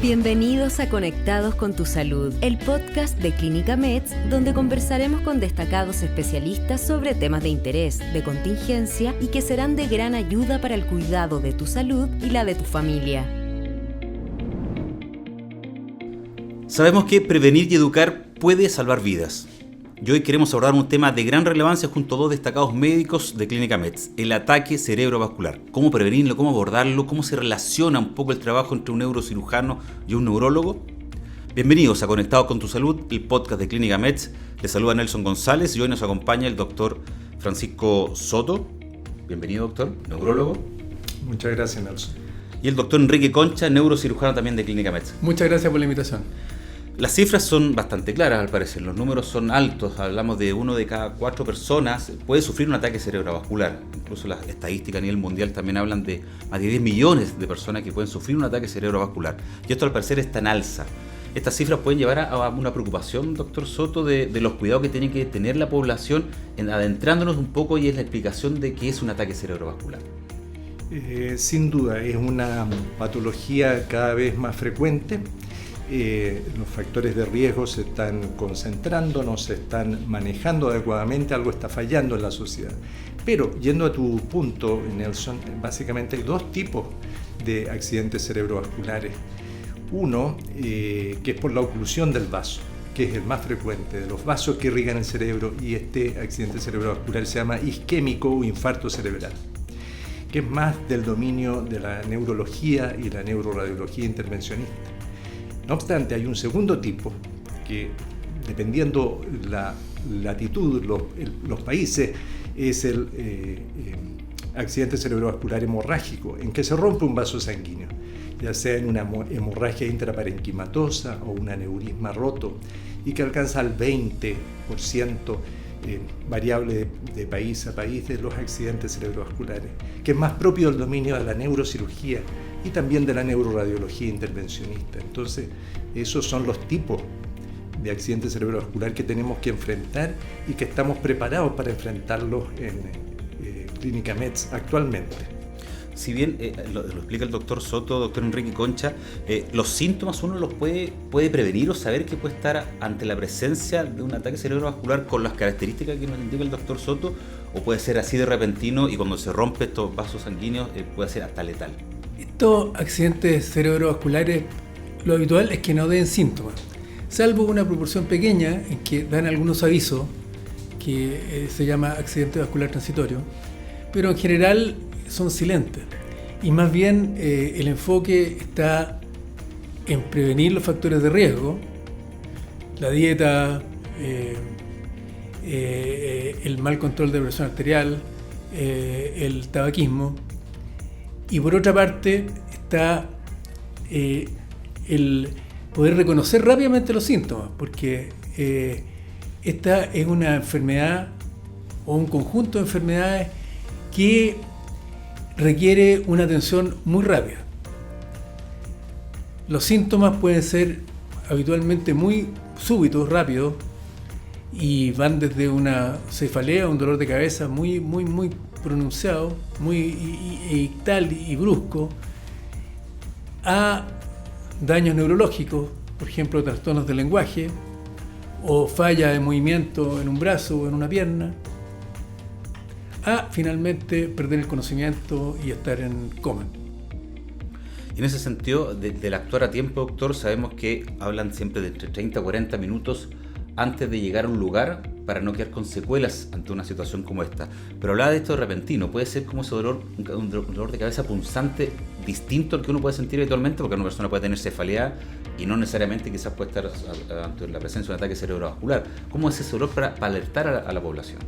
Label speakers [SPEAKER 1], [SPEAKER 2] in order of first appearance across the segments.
[SPEAKER 1] Bienvenidos a Conectados con tu Salud, el podcast de Clínica Meds, donde conversaremos con destacados especialistas sobre temas de interés, de contingencia y que serán de gran ayuda para el cuidado de tu salud y la de tu familia.
[SPEAKER 2] Sabemos que prevenir y educar puede salvar vidas. Y hoy queremos abordar un tema de gran relevancia junto a dos destacados médicos de Clínica Meds, el ataque cerebrovascular. ¿Cómo prevenirlo? ¿Cómo abordarlo? ¿Cómo se relaciona un poco el trabajo entre un neurocirujano y un neurólogo? Bienvenidos a Conectados con tu Salud, el podcast de Clínica Meds. Les saluda Nelson González y hoy nos acompaña el doctor Francisco Soto. Bienvenido, doctor, neurólogo.
[SPEAKER 3] Muchas gracias, Nelson.
[SPEAKER 2] Y el doctor Enrique Concha, neurocirujano también de Clínica Meds.
[SPEAKER 3] Muchas gracias por la invitación.
[SPEAKER 2] Las cifras son bastante claras al parecer, los números son altos, hablamos de 1 de cada 4 personas puede sufrir un ataque cerebrovascular. Incluso las estadísticas a nivel mundial también hablan de más de 10 millones de personas que pueden sufrir un ataque cerebrovascular. Y esto al parecer está en alza. Estas cifras pueden llevar a una preocupación, doctor Soto, de los cuidados que tiene que tener la población, adentrándonos un poco y es la explicación de qué es un ataque cerebrovascular.
[SPEAKER 3] Sin duda, es una patología cada vez más frecuente. Los factores de riesgo se están concentrando, no se están manejando adecuadamente, algo está fallando en la sociedad. Pero, yendo a tu punto, Nelson, básicamente hay dos tipos de accidentes cerebrovasculares. Uno, que es por la oclusión del vaso, que es el más frecuente, de los vasos que irrigan el cerebro, y este accidente cerebrovascular se llama isquémico o infarto cerebral, que es más del dominio de la neurología y la neuroradiología intervencionista. No obstante, hay un segundo tipo que, dependiendo la latitud, los países, es el accidente cerebrovascular hemorrágico, en que se rompe un vaso sanguíneo, ya sea en una hemorragia intraparenquimatosa o un aneurisma roto, y que alcanza al 20%, variable de país a país, de los accidentes cerebrovasculares, que es más propio del dominio de la neurocirugía y también de la neuroradiología intervencionista. Entonces, esos son los tipos de accidentes cerebrovascular que tenemos que enfrentar y que estamos preparados para enfrentarlos en Clínica Meds actualmente.
[SPEAKER 2] Si bien lo explica el doctor Soto, doctor Enrique Concha, los síntomas uno los puede prevenir o saber que puede estar ante la presencia de un ataque cerebrovascular con las características que nos indica el doctor Soto, o puede ser así de repentino y cuando se rompe estos vasos sanguíneos puede ser hasta letal.
[SPEAKER 4] Estos accidentes cerebrovasculares, lo habitual es que no den síntomas, salvo una proporción pequeña en que dan algunos avisos, que se llama accidente vascular transitorio, pero en general son silentes. Y más bien el enfoque está en prevenir los factores de riesgo, la dieta, el mal control de la presión arterial, el tabaquismo. Y por otra parte está el poder reconocer rápidamente los síntomas, porque esta es una enfermedad o un conjunto de enfermedades que requiere una atención muy rápida. Los síntomas pueden ser habitualmente muy súbitos, rápidos, y van desde una cefalea, un dolor de cabeza muy pronunciado, muy ictal y brusco, a daños neurológicos, por ejemplo, trastornos del lenguaje, o falla de movimiento en un brazo o en una pierna, a finalmente perder el conocimiento y estar en coma.
[SPEAKER 2] Y en ese sentido, del actuar a tiempo, doctor, sabemos que hablan siempre de entre 30 a 40 minutos antes de llegar a un lugar para no quedar con secuelas ante una situación como esta. Pero hablaba de esto de repentino, puede ser como ese dolor, un dolor de cabeza punzante distinto al que uno puede sentir habitualmente, porque una persona puede tener cefalea y no necesariamente quizás puede estar ante la presencia de un ataque cerebrovascular. ¿Cómo es ese dolor para alertar a la población?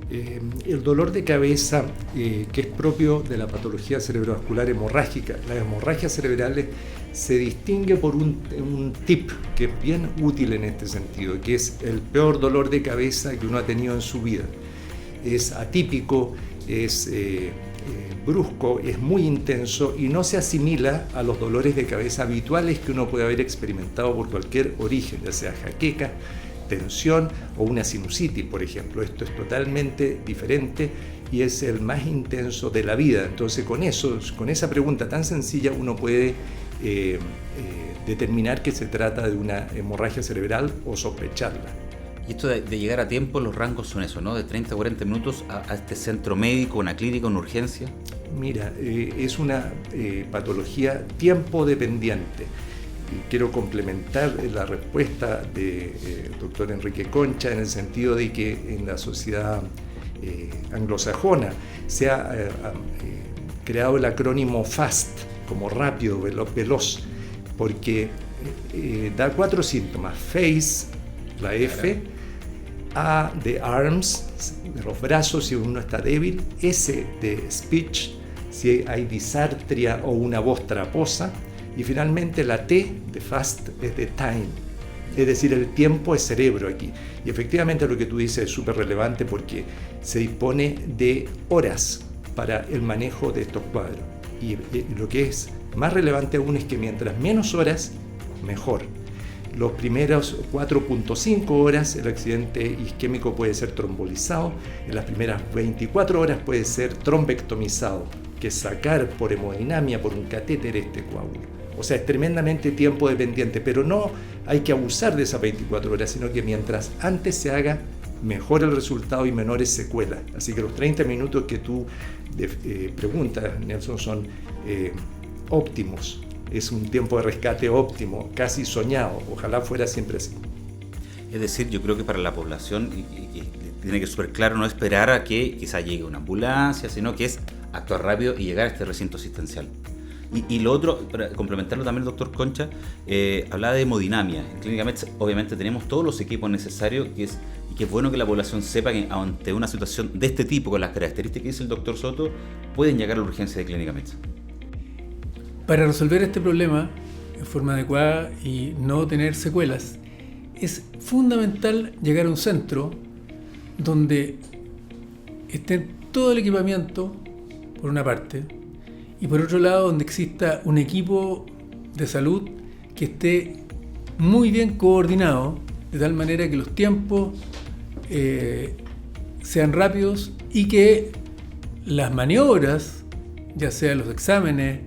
[SPEAKER 3] El dolor de cabeza, que es propio de la patología cerebrovascular hemorrágica, las hemorragias cerebrales, se distingue por un tip que es bien útil en este sentido, que es el peor dolor de cabeza que uno ha tenido en su vida. Es atípico, es brusco, es muy intenso y no se asimila a los dolores de cabeza habituales que uno puede haber experimentado por cualquier origen, ya sea jaqueca, tensión o una sinusitis, por ejemplo. Esto es totalmente diferente y es el más intenso de la vida. Entonces, con esa pregunta tan sencilla uno puede determinar que se trata de una hemorragia cerebral o sospecharla.
[SPEAKER 2] Y esto de llegar a tiempo, los rangos son eso, ¿no? De 30 a 40 minutos a este centro médico, una clínica, una urgencia.
[SPEAKER 3] Mira, es una patología tiempo dependiente. Y quiero complementar la respuesta del doctor Enrique Concha en el sentido de que en la sociedad anglosajona se ha creado el acrónimo FAST, como rápido, veloz, porque da 4 síntomas: face, la F, A de arms, de los brazos si uno está débil, S de speech, si hay disartria o una voz traposa, y finalmente la T de fast es de time, es decir, el tiempo es cerebro aquí. Y efectivamente lo que tú dices es súper relevante porque se dispone de horas para el manejo de estos cuadros. Y lo que es más relevante aún es que mientras menos horas, mejor. Los primeros 4.5 horas el accidente isquémico puede ser trombolizado, en las primeras 24 horas puede ser trombectomizado, que es sacar por hemodinamia, por un catéter este coágulo. O sea, es tremendamente tiempo dependiente, pero no hay que abusar de esas 24 horas, sino que mientras antes se haga, mejor el resultado y menores secuelas. Así que los 30 minutos que tú preguntas, Nelson, son óptimos. Es un tiempo de rescate óptimo, casi soñado. Ojalá fuera siempre así.
[SPEAKER 2] Es decir, yo creo que para la población y tiene que ser súper claro no esperar a que quizá llegue una ambulancia, sino que es actuar rápido y llegar a este recinto asistencial. Y lo otro, para complementarlo también el doctor Concha, hablaba de hemodinamia. En Clínica Mets obviamente tenemos todos los equipos necesarios y que es bueno que la población sepa que ante una situación de este tipo, con las características que dice el doctor Soto, pueden llegar a la urgencia de Clínica Mets.
[SPEAKER 4] Para resolver este problema de forma adecuada y no tener secuelas, es fundamental llegar a un centro donde esté todo el equipamiento, por una parte, y por otro lado donde exista un equipo de salud que esté muy bien coordinado, de tal manera que los tiempos sean rápidos y que las maniobras, ya sea los exámenes,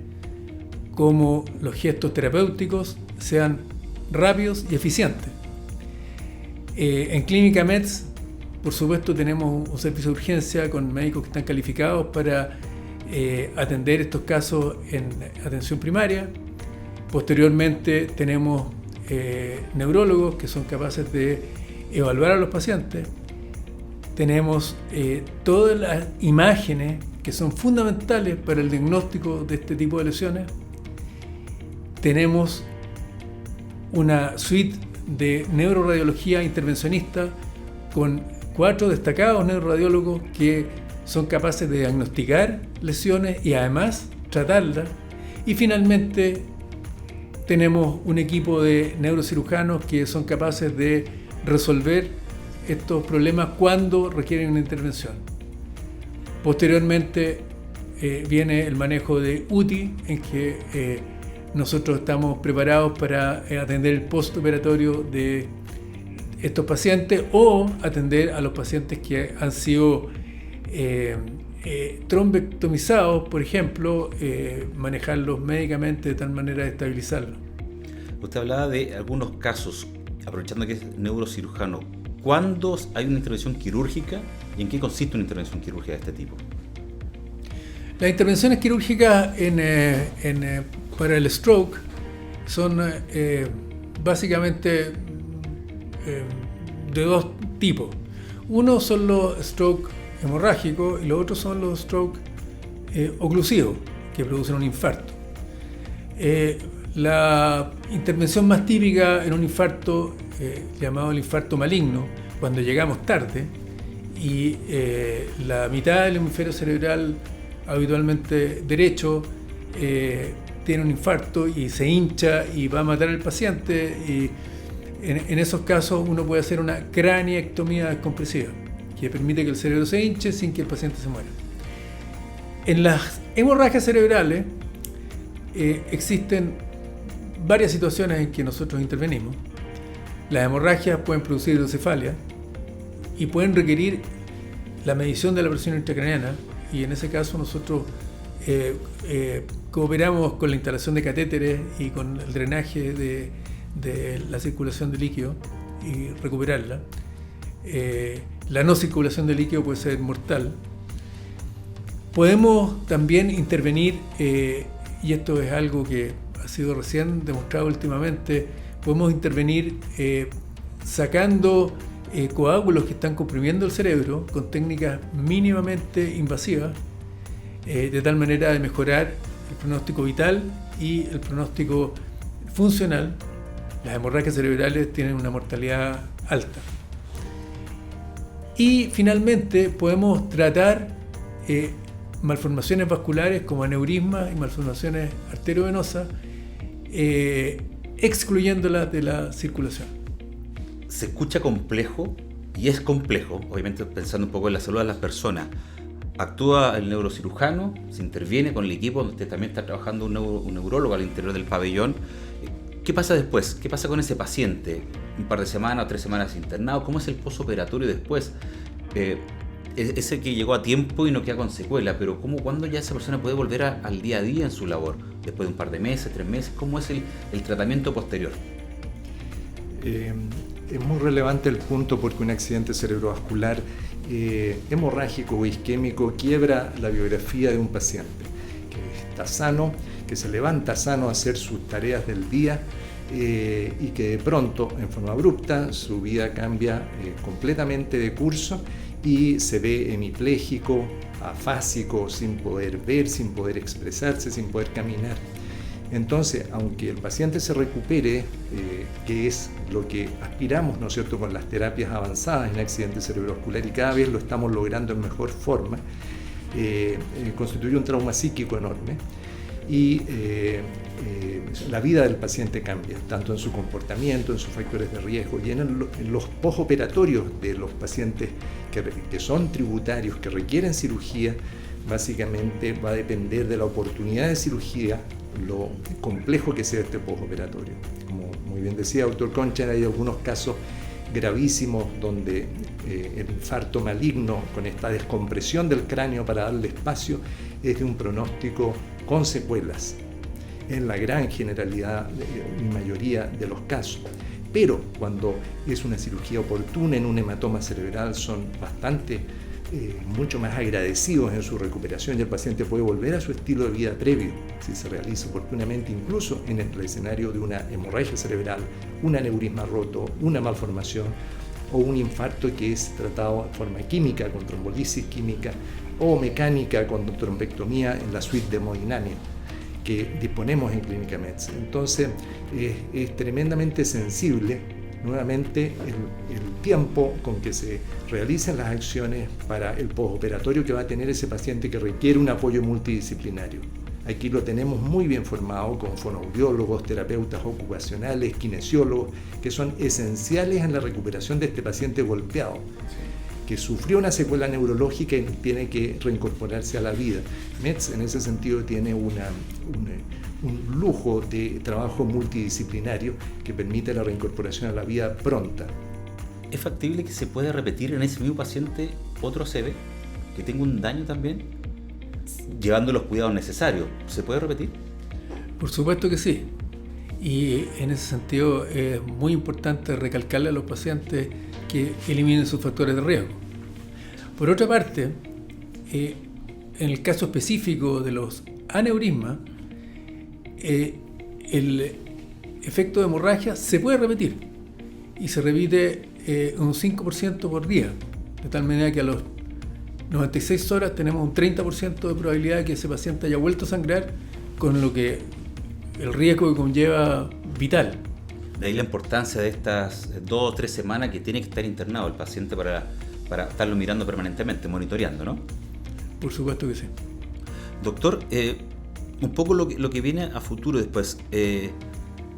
[SPEAKER 4] como los gestos terapéuticos, sean rápidos y eficientes. En Clínica Mets, por supuesto, tenemos un servicio de urgencia con médicos que están calificados para atender estos casos en atención primaria. Posteriormente tenemos neurólogos que son capaces de evaluar a los pacientes. Tenemos todas las imágenes que son fundamentales para el diagnóstico de este tipo de lesiones. Tenemos una suite de neuroradiología intervencionista con 4 destacados neuroradiólogos que son capaces de diagnosticar lesiones y además tratarlas. Y finalmente tenemos un equipo de neurocirujanos que son capaces de resolver estos problemas cuando requieren una intervención. Posteriormente viene el manejo de UTI, en que nosotros estamos preparados para atender el postoperatorio de estos pacientes o atender a los pacientes que han sido trombectomizados, por ejemplo, manejarlos médicamente de tal manera de estabilizarlos.
[SPEAKER 2] Usted hablaba de algunos casos, aprovechando que es neurocirujano. ¿Cuándo hay una intervención quirúrgica y en qué consiste una intervención quirúrgica de este tipo?
[SPEAKER 4] Las intervenciones quirúrgicas para el stroke son básicamente de 2 tipos. Uno son los stroke hemorrágicos y los otros son los stroke oclusivos, que producen un infarto. La intervención más típica en un infarto, llamado el infarto maligno, cuando llegamos tarde y la mitad del hemisferio cerebral, habitualmente derecho, tiene un infarto y se hincha y va a matar al paciente, y en esos casos uno puede hacer una craneectomía descompresiva que permite que el cerebro se hinche sin que el paciente se muera. En las hemorragias cerebrales existen varias situaciones en que nosotros intervenimos. Las hemorragias pueden producir hidrocefalia y pueden requerir la medición de la presión intracraneana, y en ese caso nosotros cooperamos con la instalación de catéteres y con el drenaje de la circulación de líquido y recuperarla. La no circulación de líquido puede ser mortal. Podemos también intervenir, y esto es algo que ha sido recién demostrado últimamente, podemos intervenir sacando coágulos que están comprimiendo el cerebro con técnicas mínimamente invasivas, de tal manera de mejorar el pronóstico vital y el pronóstico funcional. Las hemorragias cerebrales tienen una mortalidad alta. Y finalmente podemos tratar malformaciones vasculares como aneurismas y malformaciones arteriovenosas, excluyéndolas de la circulación.
[SPEAKER 2] Se escucha complejo y es complejo, obviamente pensando un poco en la salud de las personas. Actúa el neurocirujano, se interviene con el equipo donde usted también está trabajando un neurólogo al interior del pabellón. ¿Qué pasa después? ¿Qué pasa con ese paciente? Un par de semanas o 3 semanas internado. ¿Cómo es el posoperatorio después? Ese que llegó a tiempo y no queda con secuela, pero ¿cuándo ya esa persona puede volver al día a día en su labor? Después de un par de meses, 3 meses, ¿cómo es el tratamiento posterior?
[SPEAKER 3] Es muy relevante el punto porque un accidente cerebrovascular hemorrágico o isquémico quiebra la biografía de un paciente que está sano, que se levanta sano a hacer sus tareas del día y que de pronto, en forma abrupta, su vida cambia completamente de curso y se ve hemipléjico, afásico, sin poder ver, sin poder expresarse, sin poder caminar. Entonces, aunque el paciente se recupere, que es lo que aspiramos, ¿no es cierto?, con las terapias avanzadas en accidente cerebrovascular, y cada vez lo estamos logrando en mejor forma, constituye un trauma psíquico enorme y la vida del paciente cambia, tanto en su comportamiento, en sus factores de riesgo y en los posoperatorios de los pacientes que son tributarios, que requieren cirugía. Básicamente va a depender de la oportunidad de cirugía, lo complejo que sea este postoperatorio. Como muy bien decía doctor Concha, hay algunos casos gravísimos donde el infarto maligno con esta descompresión del cráneo para darle espacio es de un pronóstico con secuelas en la gran generalidad y mayoría de los casos. Pero cuando es una cirugía oportuna en un hematoma cerebral son bastante mucho más agradecidos en su recuperación y el paciente puede volver a su estilo de vida previo si se realiza oportunamente, incluso en el escenario de una hemorragia cerebral, un aneurisma roto, una malformación o un infarto que es tratado de forma química con trombolisis química o mecánica con trombectomía en la suite de hemodinamia que disponemos en Clínica Metz. Entonces es tremendamente sensible nuevamente el tiempo con que se realicen las acciones para el postoperatorio que va a tener ese paciente que requiere un apoyo multidisciplinario. Aquí lo tenemos muy bien formado con fonoaudiólogos, terapeutas ocupacionales, kinesiólogos, que son esenciales en la recuperación de este paciente golpeado, que sufrió una secuela neurológica y tiene que reincorporarse a la vida. Metz en ese sentido tiene un lujo de trabajo multidisciplinario que permite la reincorporación a la vida pronta.
[SPEAKER 2] ¿Es factible que se pueda repetir en ese mismo paciente otro ACV, que tenga un daño también, llevando los cuidados necesarios? ¿Se puede repetir?
[SPEAKER 4] Por supuesto que sí. Y en ese sentido es muy importante recalcarle a los pacientes que eliminen sus factores de riesgo. Por otra parte, en el caso específico de los aneurismas, el efecto de hemorragia se puede repetir y se repite un 5% por día, de tal manera que a los 96 horas tenemos un 30% de probabilidad de que ese paciente haya vuelto a sangrar, con lo que el riesgo que conlleva vital.
[SPEAKER 2] De ahí la importancia de estas 2 o 3 semanas que tiene que estar internado el paciente para estarlo mirando permanentemente, monitoreando, ¿no?
[SPEAKER 4] Por supuesto que sí.
[SPEAKER 2] Doctor, un poco lo que viene a futuro después,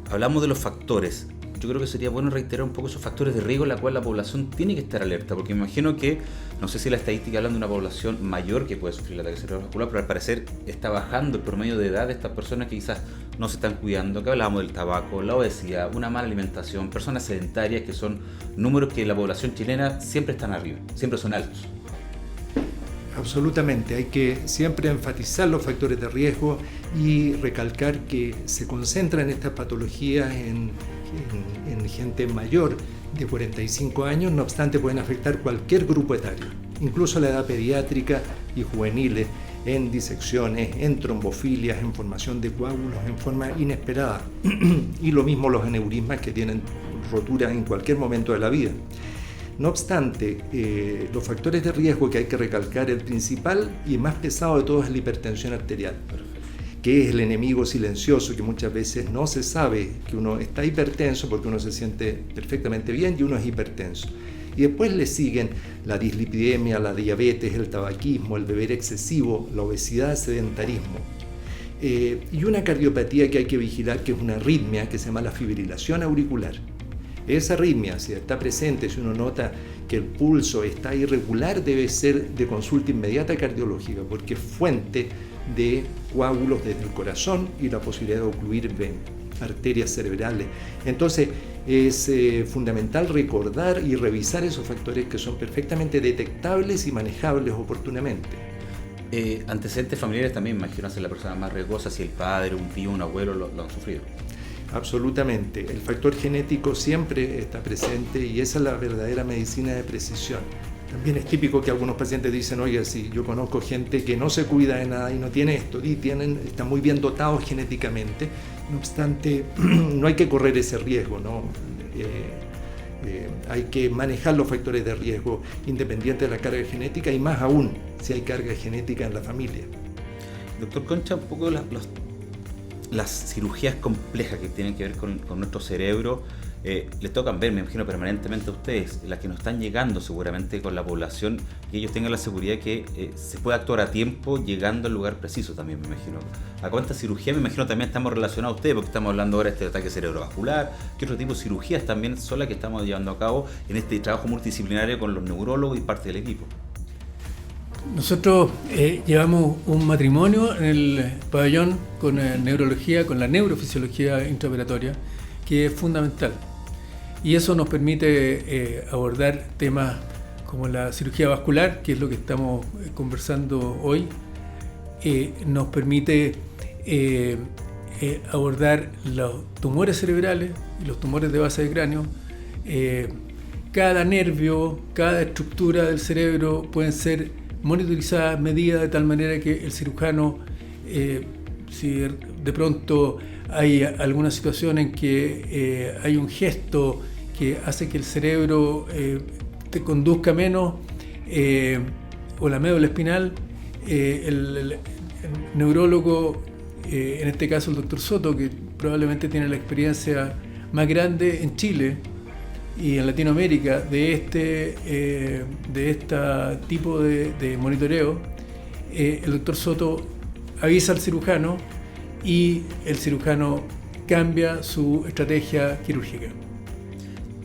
[SPEAKER 2] hablamos de los factores. Yo creo que sería bueno reiterar un poco esos factores de riesgo en la cual la población tiene que estar alerta, porque me imagino que, no sé si la estadística habla de una población mayor que puede sufrir el ataque cerebrovascular, pero al parecer está bajando el promedio de edad de estas personas que quizás no se están cuidando, que hablábamos del tabaco, la obesidad, una mala alimentación, personas sedentarias, que son números que en la población chilena siempre están arriba, siempre son altos.
[SPEAKER 3] Absolutamente, hay que siempre enfatizar los factores de riesgo y recalcar que se concentran estas patologías en gente mayor de 45 años, no obstante pueden afectar cualquier grupo etario, incluso la edad pediátrica y juveniles, en disecciones, en trombofilias, en formación de coágulos en forma inesperada y lo mismo los aneurismas que tienen rotura en cualquier momento de la vida. No obstante, los factores de riesgo que hay que recalcar, el principal y más pesado de todos es la hipertensión arterial, que es el enemigo silencioso, que muchas veces no se sabe que uno está hipertenso porque uno se siente perfectamente bien y uno es hipertenso. Y después le siguen la dislipidemia, la diabetes, el tabaquismo, el beber excesivo, la obesidad, el sedentarismo. Y una cardiopatía que hay que vigilar, que es una arritmia que se llama la fibrilación auricular. Esa arritmia, si está presente, si uno nota que el pulso está irregular, debe ser de consulta inmediata cardiológica, porque es fuente de coágulos desde el corazón y la posibilidad de ocluir arterias cerebrales. Entonces, es fundamental recordar y revisar esos factores que son perfectamente detectables y manejables oportunamente.
[SPEAKER 2] Antecedentes familiares también, imagino, ser la persona más riesgosa si el padre, un tío, un abuelo lo han sufrido.
[SPEAKER 3] Absolutamente, el factor genético siempre está presente y esa es la verdadera medicina de precisión. También es típico que algunos pacientes dicen, oye, si yo conozco gente que no se cuida de nada y no tiene esto, y están muy bien dotados genéticamente, no obstante, no hay que correr ese riesgo, ¿no? Hay que manejar los factores de riesgo independiente de la carga genética y más aún si hay carga genética en la familia.
[SPEAKER 2] Doctor Concha, un poco las cirugías complejas que tienen que ver con nuestro cerebro les tocan ver, me imagino, permanentemente a ustedes, las que nos están llegando seguramente con la población, que ellos tengan la seguridad que se puede actuar a tiempo llegando al lugar preciso también, me imagino. ¿A cuántas cirugías, me imagino, también estamos relacionados a ustedes? Porque estamos hablando ahora de este ataque cerebrovascular. ¿Qué otro tipo de cirugías también son las que estamos llevando a cabo en este trabajo multidisciplinario con los neurólogos y parte del equipo?
[SPEAKER 4] Nosotros llevamos un matrimonio en el pabellón con neurología, con la neurofisiología intraoperatoria, que es fundamental. Y eso nos permite abordar temas como la cirugía vascular, que es lo que estamos conversando hoy. Nos permite abordar los tumores cerebrales y los tumores de base de cráneo. Cada nervio, cada estructura del cerebro pueden ser monitorizadas, medidas de tal manera que el cirujano, si de pronto hay alguna situación en que hay un gesto que hace que el cerebro te conduzca menos, o la médula espinal, el neurólogo, en este caso el doctor Soto, que probablemente tiene la experiencia más grande en Chile y en Latinoamérica de este tipo de monitoreo, el doctor Soto avisa al cirujano y el cirujano cambia su estrategia quirúrgica.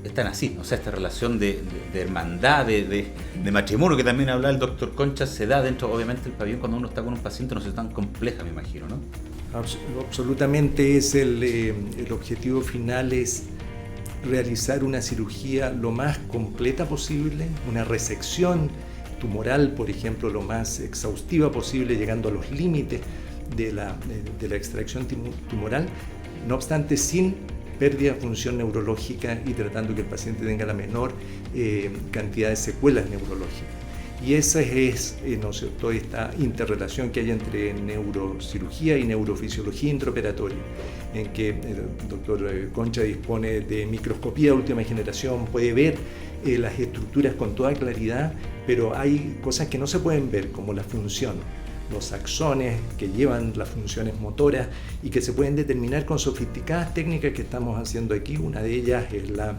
[SPEAKER 2] Están así, o sea, esta relación de hermandad, de matrimonio que también habla el doctor Concha, se da dentro, obviamente, del pabellón cuando uno está con un paciente no es tan compleja, me imagino, ¿no?
[SPEAKER 3] Absolutamente, es el objetivo final es realizar una cirugía lo más completa posible, una resección tumoral, por ejemplo, lo más exhaustiva posible, llegando a los límites de la extracción tumoral, no obstante sin pérdida de función neurológica y tratando que el paciente tenga la menor cantidad de secuelas neurológicas. Y esa es, ¿no es cierto?, esta interrelación que hay entre neurocirugía y neurofisiología intraoperatoria, en que el doctor Concha dispone de microscopía de última generación, puede ver las estructuras con toda claridad, pero hay cosas que no se pueden ver, como la función, los axones que llevan las funciones motoras y que se pueden determinar con sofisticadas técnicas que estamos haciendo aquí. Una de ellas es la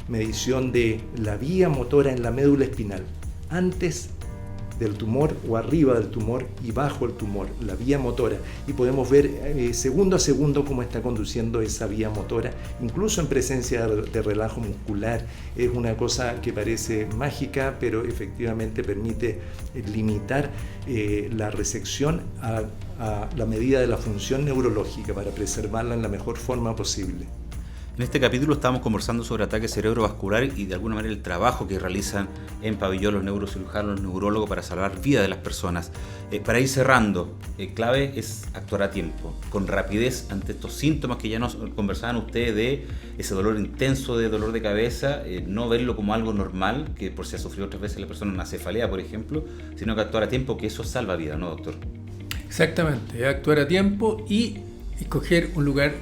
[SPEAKER 3] medición de la vía motora en la médula espinal, antes del tumor o arriba del tumor y bajo el tumor, la vía motora, y podemos ver segundo a segundo cómo está conduciendo esa vía motora, incluso en presencia de relajo muscular. Es una cosa que parece mágica, pero efectivamente permite limitar la resección a la medida de la función neurológica para preservarla en la mejor forma posible.
[SPEAKER 2] En este capítulo estamos conversando sobre ataque cerebrovascular y de alguna manera el trabajo que realizan en pabellón los neurocirujanos, los neurólogos para salvar vidas de las personas. Para ir cerrando, clave es actuar a tiempo, con rapidez ante estos síntomas que ya nos conversaban ustedes de ese dolor intenso, de dolor de cabeza, no verlo como algo normal, que por si ha sufrido otras veces la persona una cefalea, por ejemplo, sino que actuar a tiempo, que eso salva vidas, ¿no, doctor?
[SPEAKER 4] Exactamente, actuar a tiempo y escoger un lugar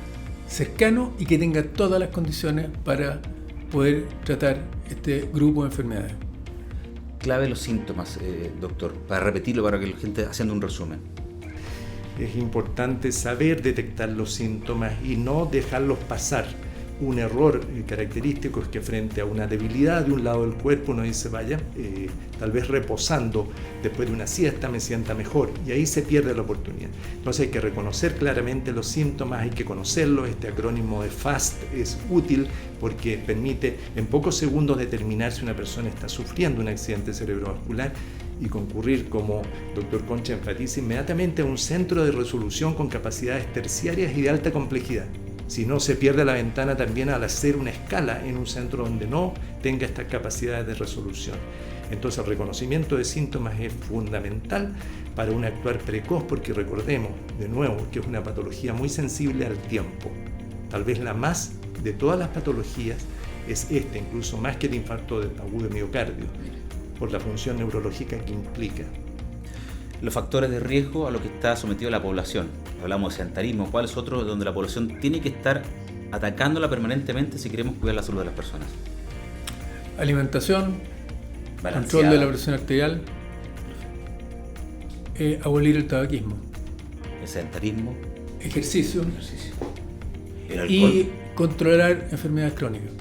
[SPEAKER 4] cercano y que tenga todas las condiciones para poder tratar este grupo de enfermedades.
[SPEAKER 2] Clave los síntomas, doctor, para repetirlo, para que la gente haciendo un resumen.
[SPEAKER 3] Es importante saber detectar los síntomas y no dejarlos pasar. Un error característico es que frente a una debilidad de un lado del cuerpo uno dice, vaya, tal vez reposando después de una siesta me sienta mejor, y ahí se pierde la oportunidad. Entonces hay que reconocer claramente los síntomas, hay que conocerlos. Este acrónimo de FAST es útil porque permite en pocos segundos determinar si una persona está sufriendo un accidente cerebrovascular y concurrir, como doctor Concha enfatiza, inmediatamente a un centro de resolución con capacidades terciarias y de alta complejidad. Si no, se pierde la ventana también al hacer una escala en un centro donde no tenga estas capacidades de resolución. Entonces el reconocimiento de síntomas es fundamental para un actuar precoz, porque recordemos de nuevo que es una patología muy sensible al tiempo. Tal vez la más de todas las patologías es esta, incluso más que el infarto agudo de miocardio, por la función neurológica que implica.
[SPEAKER 2] Los factores de riesgo a los que está sometida la población. Hablamos de sedentarismo, ¿cuál es otro donde la población tiene que estar atacándola permanentemente si queremos cuidar la salud de las personas?
[SPEAKER 4] Alimentación,
[SPEAKER 2] Balanceada.
[SPEAKER 4] Control de la presión arterial, abolir el tabaquismo,
[SPEAKER 2] El sedentarismo,
[SPEAKER 4] ejercicio
[SPEAKER 2] el alcohol,
[SPEAKER 4] y controlar enfermedades crónicas.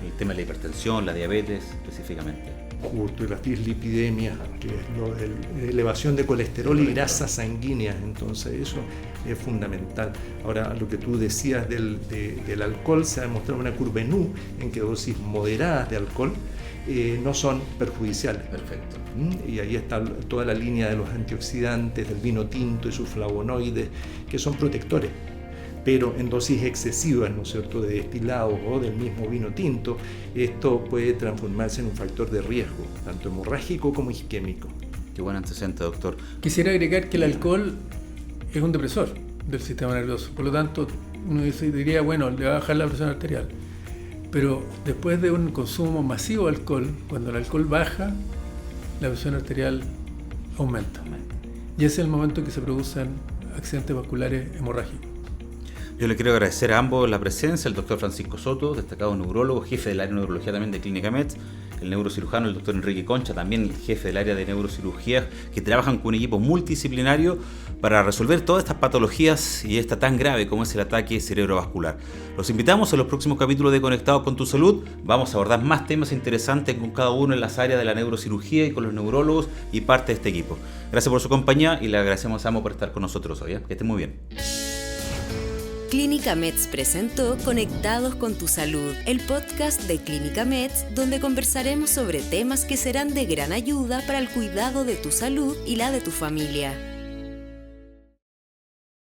[SPEAKER 2] el tema de la hipertensión, la diabetes específicamente.
[SPEAKER 3] Justo, y las dislipidemias, que es la elevación de colesterol y grasa sanguínea. Entonces eso es fundamental. Ahora, lo que tú decías del alcohol, se ha demostrado una curva en U en que dosis moderadas de alcohol no son perjudiciales.
[SPEAKER 2] Perfecto.
[SPEAKER 3] Y ahí está toda la línea de los antioxidantes, del vino tinto y sus flavonoides, que son protectores. Pero en dosis excesivas, ¿no es cierto?, de destilados o del mismo vino tinto, esto puede transformarse en un factor de riesgo, tanto hemorrágico como isquémico.
[SPEAKER 2] Qué buen antecedente, doctor.
[SPEAKER 4] Quisiera agregar que el alcohol es un depresor del sistema nervioso, por lo tanto uno diría, bueno, le va a bajar la presión arterial, pero después de un consumo masivo de alcohol, cuando el alcohol baja, la presión arterial aumenta, y ese es el momento en que se producen accidentes vasculares hemorrágicos.
[SPEAKER 2] Yo le quiero agradecer a ambos la presencia, el doctor Francisco Soto, destacado neurólogo, jefe del área de neurología también de Clínica Mets, el neurocirujano, el doctor Enrique Concha, también el jefe del área de neurocirugía, que trabajan con un equipo multidisciplinario para resolver todas estas patologías y esta tan grave como es el ataque cerebrovascular. Los invitamos a los próximos capítulos de Conectados con tu Salud. Vamos a abordar más temas interesantes con cada uno en las áreas de la neurocirugía y con los neurólogos y parte de este equipo. Gracias por su compañía y le agradecemos a ambos por estar con nosotros hoy. Que estén muy bien.
[SPEAKER 1] Clínica Mets presentó Conectados con tu Salud, el podcast de Clínica Mets, donde conversaremos sobre temas que serán de gran ayuda para el cuidado de tu salud y la de tu familia.